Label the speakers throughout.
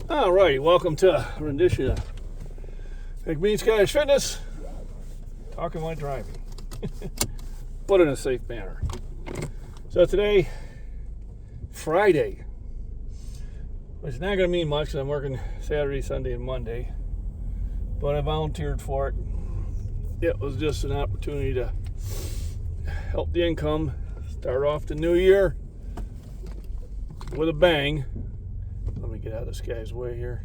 Speaker 1: All righty, welcome to a rendition of McBean Scottish Fitness. Talking while driving, but in a safe manner. So today, Friday, which is not going to mean much because I'm working Saturday, Sunday, and Monday, but I volunteered for it. It was just an opportunity to help the income, start off the new year with a bang. Let me get out of this guy's way here.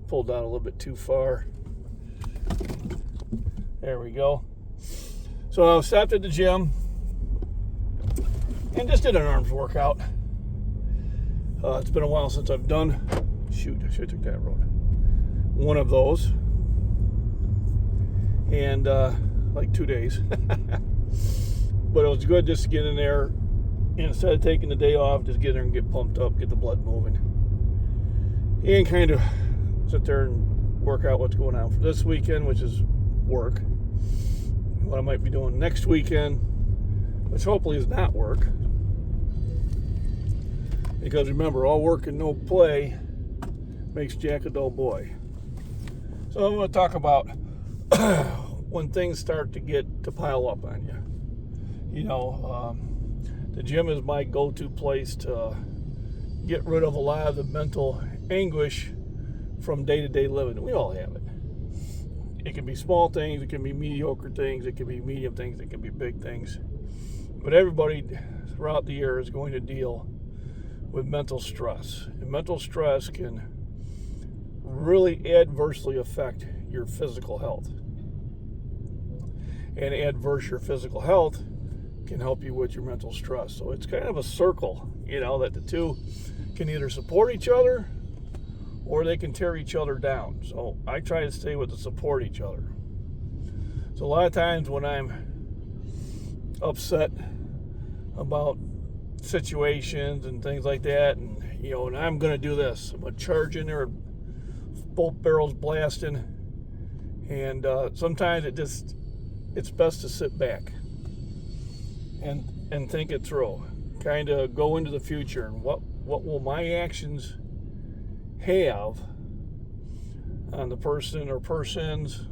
Speaker 1: Pulled down a little bit too far. There we go. So I stopped at the gym and just did an arms workout. It's been a while since I've done, I should have took that road. One of those. And like 2 days. But it was good just to get in there. And instead of taking the day off, just get in there and get pumped up, get the blood moving. And kind of sit there and work out what's going on for this weekend, which is work. What I might be doing next weekend, which hopefully is not work. Because remember, all work and no play makes Jack a dull boy. So I'm going to talk about when things start to pile up on you. You know, the gym is my go-to place to get rid of a lot of the mental anguish from day-to-day living. We all have it. It can be small things, it can be mediocre things, it can be medium things, it can be big things. But everybody throughout the year is going to deal with mental stress. And mental stress can really adversely affect your physical health. And adverse your physical health can help you with your mental stress. So it's kind of a circle, you know, that the two can either support each other or they can tear each other down. So I try to stay with the support each other. So a lot of times when I'm upset about situations and things like that, and you know, and I'm gonna do this, I'm gonna charge in there, both barrels blasting, and sometimes it's best to sit back and think it through, kind of go into the future and what will my actions have on the person or persons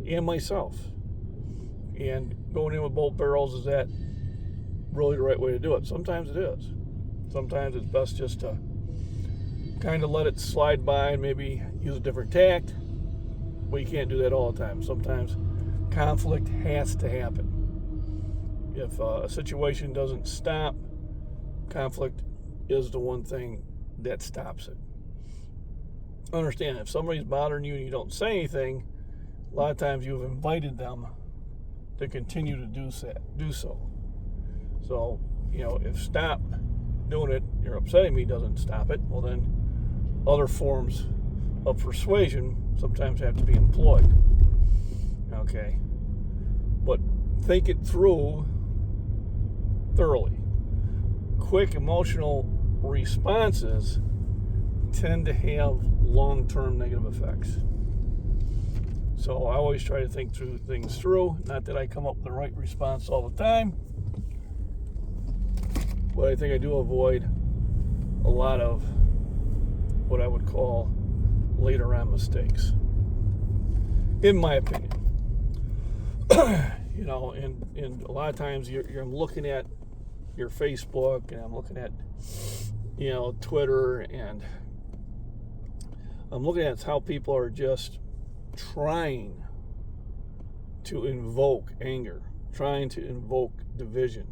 Speaker 1: and myself. And going in with both barrels, is that really the right way to do it? Sometimes it is. Sometimes it's best just to kind of let it slide by and maybe use a different tact. But you can't do that all the time. Sometimes conflict has to happen. If a situation doesn't stop, conflict is the one thing that stops it. Understand, if somebody's bothering you and you don't say anything, a lot of times you've invited them to continue to do so. So, you know, if stop doing it, you're upsetting me, doesn't stop it, well then other forms of persuasion sometimes have to be employed. Okay. But think it through thoroughly. Quick emotional responses tend to have long-term negative effects. So I always try to think through things through. Not that I come up with the right response all the time, but I think I do avoid a lot of what I would call later on mistakes, in my opinion. You know, and a lot of times I'm looking at your Facebook and I'm looking at, you know, Twitter, and I'm looking at how people are just trying to invoke anger, trying to invoke division.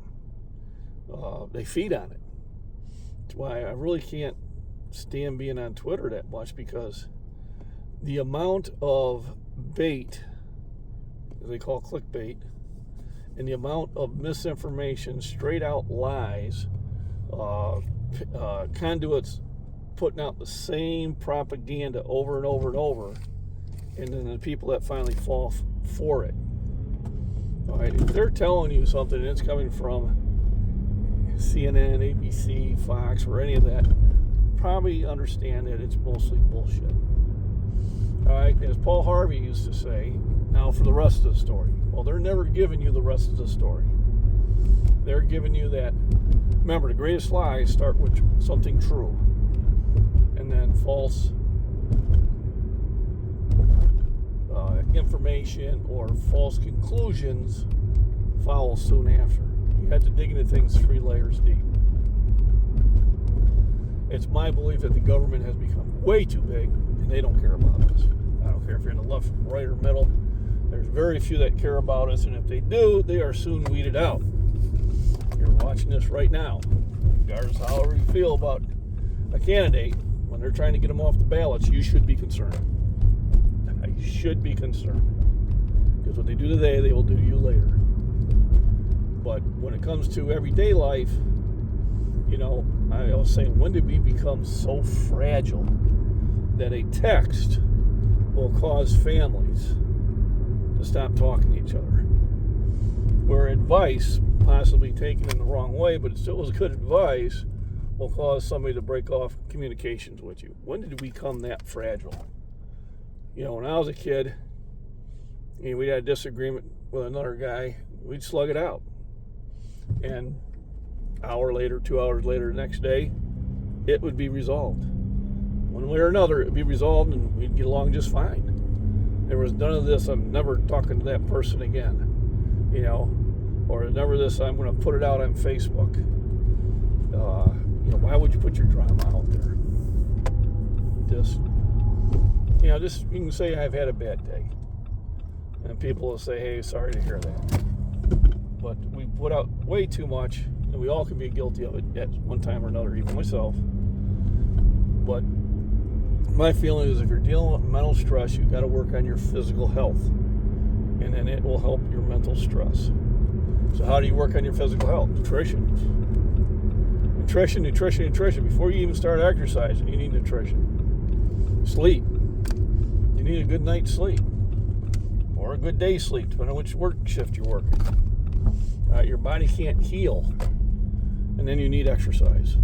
Speaker 1: They feed on it. That's why I really can't stand being on Twitter that much, because the amount of bait, as they call clickbait, and the amount of misinformation, straight out lies, conduits putting out the same propaganda over and over and over, and then the people that finally fall for it. All right, if they're telling you something and it's coming from CNN, ABC, Fox, or any of that, probably understand that it's mostly bullshit. All right, as Paul Harvey used to say, now for the rest of the story. Well, they're never giving you the rest of the story. They're giving you that. Remember, the greatest lies start with something true, and then false information or false conclusions follow soon after. You have to dig into things 3 layers deep. It's my belief that the government has become way too big and they don't care about us. I don't care if you're in the left, right, or middle. There's very few that care about us, and if they do, they are soon weeded out. You're watching this right now. Regardless of however you feel about a candidate, when they're trying to get them off the ballots, you should be concerned. You should be concerned. Because what they do today, they will do to you later. But when it comes to everyday life, I was saying, when did we become so fragile that a text will cause families to stop talking to each other? Where advice, possibly taken in the wrong way, but it still was good advice, will cause somebody to break off communications with you. When did we become that fragile? When I was a kid, we'd had a disagreement with another guy, we'd slug it out. And hour later, 2 hours later, the next day, it would be resolved. One way or another, it would be resolved and we'd get along just fine. There was none of this, I'm never talking to that person again. Or never this, I'm going to put it out on Facebook. Why would you put your drama out there? Just you can say I've had a bad day. And people will say, hey, sorry to hear that. But we put out way too much, and we all can be guilty of it at one time or another, even myself. But my feeling is if you're dealing with mental stress, you've got to work on your physical health. And then it will help your mental stress. So how do you work on your physical health? Nutrition. Before you even start exercising, you need nutrition. Sleep. You need a good night's sleep. Or a good day's sleep, depending on which work shift you're working. Your body can't heal. And then you need exercise.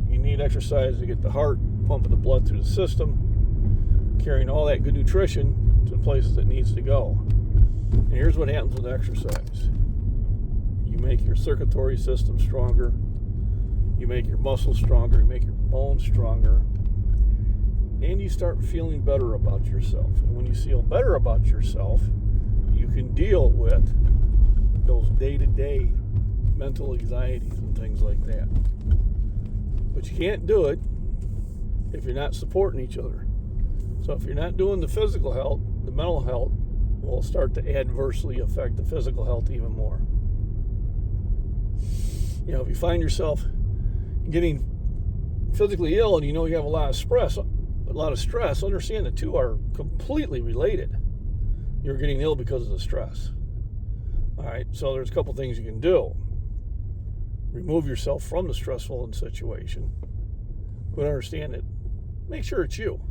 Speaker 1: You need exercise to get the heart pumping the blood through the system, carrying all that good nutrition to the places it needs to go. And here's what happens with exercise. You make your circulatory system stronger. You make your muscles stronger. You make your bones stronger. And you start feeling better about yourself. And when you feel better about yourself, you can deal with those day-to-day mental anxieties and things like that. But you can't do it if you're not supporting each other. So if you're not doing the physical health, the mental health will start to adversely affect the physical health even more. If you find yourself getting physically ill and you have a lot of stress, understand the two are completely related. You're getting ill because of the stress. All right, so there's a couple things you can do. Remove yourself from the stressful situation, but understand it. Make sure it's you.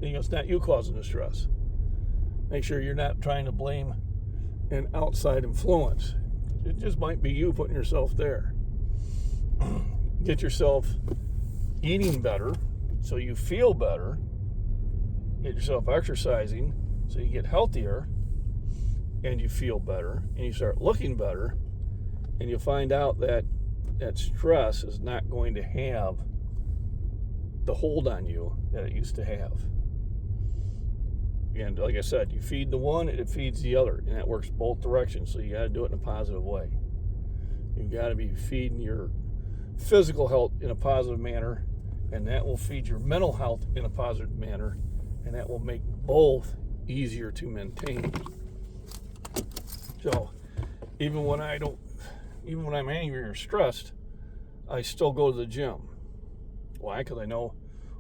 Speaker 1: It's not you causing the stress. Make sure you're not trying to blame an outside influence. It just might be you putting yourself there. Get yourself eating better so you feel better. Get yourself exercising so you get healthier and you feel better and you start looking better, and you find out that stress is not going to have the hold on you that it used to have. And like I said, you feed the one, it feeds the other, and that works both directions. So you got to do it in a positive way. You've got to be feeding your physical health in a positive manner, and that will feed your mental health in a positive manner, and that will make both easier to maintain. So even when I'm angry or stressed, I still go to the gym. Why? Because I know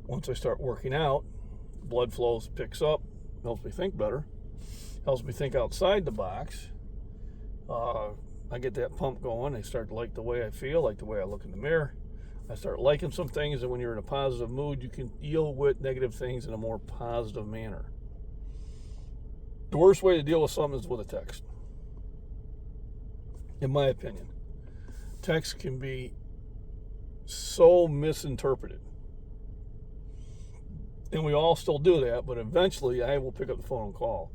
Speaker 1: once I start working out, blood flow picks up, helps me think better, helps me think outside the box. I get that pump going. I start to like the way I feel, like the way I look in the mirror. I start liking some things, and when you're in a positive mood, you can deal with negative things in a more positive manner. The worst way to deal with something is with a text. In my opinion, text can be so misinterpreted. And we all still do that, but eventually I will pick up the phone and call.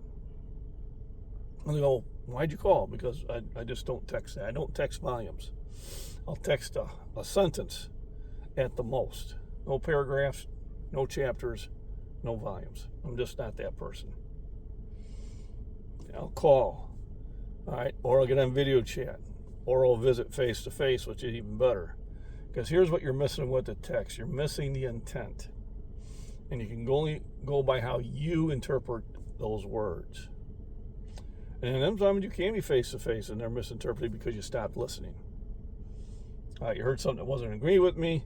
Speaker 1: And they go, why'd you call? Because I just don't text that. I don't text volumes. I'll text a sentence at the most. No paragraphs, No chapters, no volumes. I'm just not that person. I'll call, all right, or I'll get on video chat, or I'll visit face to face, which is even better. Because here's what you're missing with the text. You're missing the intent. And you can only go by how you interpret those words. And then sometimes you can be face to face and they're misinterpreted because you stopped listening. You heard something that wasn't agreeing with me,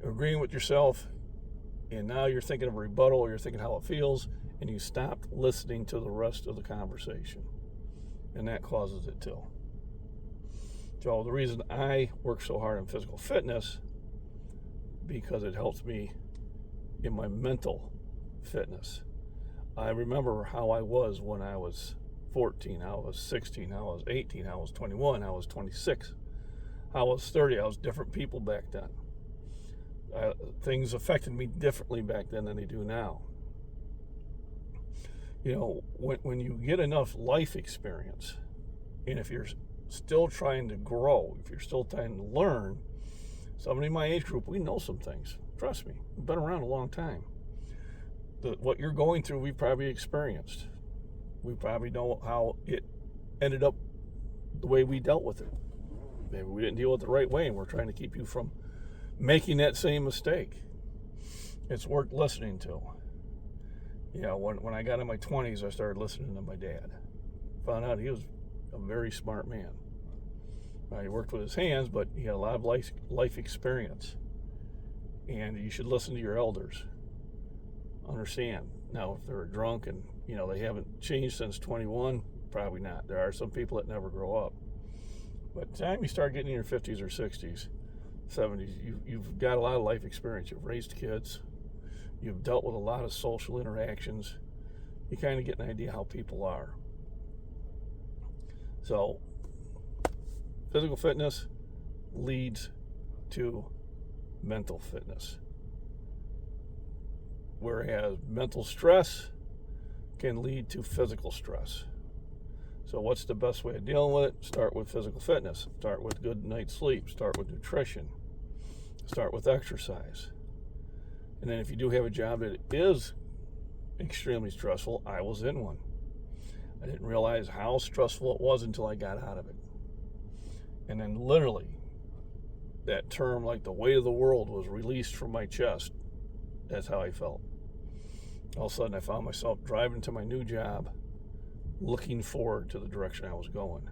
Speaker 1: agreeing with yourself, and now you're thinking of a rebuttal or you're thinking how it feels, and you stopped listening to the rest of the conversation. And that causes it too. So the reason I work so hard on physical fitness, because it helps me in my mental fitness. I remember how I was when I was 14, I was 16, I was 18, I was 21, I was 26, I was 30. I was different people back then. Things affected me differently back then than they do now. You know, when you get enough life experience, and if you're still trying to grow, if you're still trying to learn, somebody in my age group, we know some things. Trust me, we've been around a long time. What you're going through, we've probably experienced. We probably know how it ended up the way we dealt with it. Maybe we didn't deal with it the right way, and we're trying to keep you from making that same mistake. It's worth listening to. You know, when I got in my 20s, I started listening to my dad. Found out he was a very smart man. He worked with his hands, but he had a lot of life experience. And you should listen to your elders. Understand. Now, if they're drunk and, you know, they haven't changed since 21, probably not. There are some people that never grow up. But the time you start getting in your 50s or 60s, 70s, you've got a lot of life experience. You've raised kids. You've dealt with a lot of social interactions. You kind of get an idea how people are. So, physical fitness leads to mental fitness. Whereas mental stress can lead to physical stress. So what's the best way of dealing with it? Start with physical fitness. Start with good night's sleep. Start with nutrition. Start with exercise. And then if you do have a job that is extremely stressful, I was in one. I didn't realize how stressful it was until I got out of it. And then literally, that term, like the weight of the world, was released from my chest. That's how I felt. All of a sudden, I found myself driving to my new job, looking forward to the direction I was going.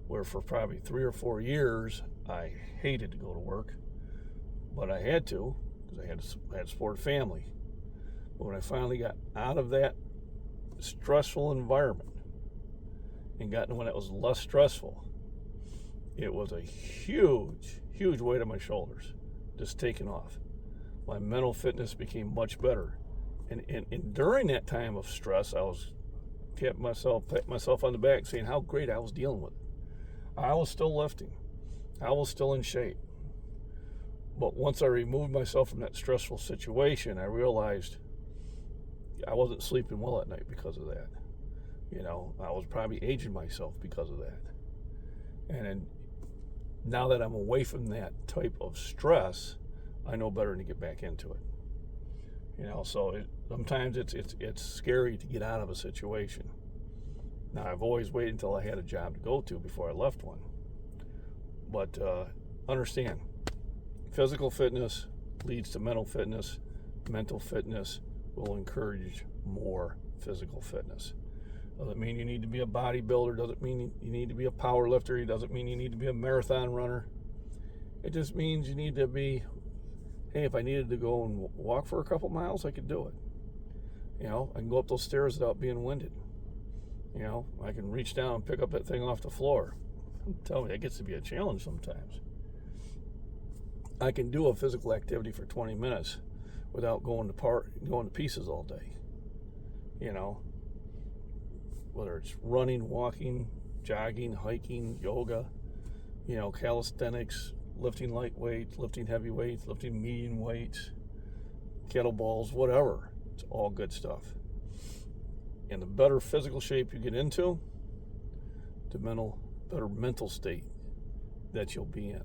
Speaker 1: Where for probably 3 or 4 years, I hated to go to work, but I had to because I had to support a family. But when I finally got out of that stressful environment and got into one that was less stressful, it was a huge, huge weight on my shoulders, just taking off. My mental fitness became much better. And during that time of stress, I was pat myself on the back saying how great I was dealing with it. I was still lifting. I was still in shape. But once I removed myself from that stressful situation, I realized I wasn't sleeping well at night because of that. You know, I was probably aging myself because of that. And then, now that I'm away from that type of stress, I know better than to get back into it. You know, so sometimes it's scary to get out of a situation. Now, I've always waited until I had a job to go to before I left one. But understand, physical fitness leads to mental fitness. Mental fitness will encourage more physical fitness. Doesn't mean you need to be a bodybuilder. Doesn't mean you need to be a power lifter. It doesn't mean you need to be a marathon runner. It just means you need to be, hey, if I needed to go and walk for a couple miles, I could do it. You know, I can go up those stairs without being winded. You know, I can reach down and pick up that thing off the floor. Tell me, that gets to be a challenge sometimes. I can do a physical activity for 20 minutes without going to pieces all day. You know, whether it's running, walking, jogging, hiking, yoga, you know, calisthenics, lifting light weights, lifting heavy weights, lifting medium weights, kettlebells, whatever. It's all good stuff. And the better physical shape you get into, the better mental state that you'll be in.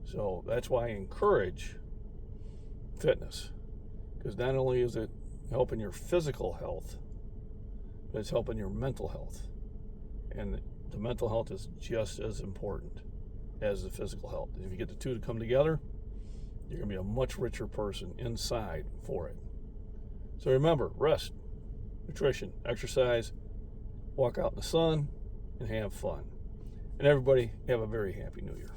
Speaker 1: So that's why I encourage fitness. Because not only is it helping your physical health, but it's helping your mental health. And the mental health is just as important as the physical health. If you get the two to come together, you're going to be a much richer person inside for it. So remember, rest, nutrition, exercise, walk out in the sun, and have fun. And everybody, have a very happy New Year.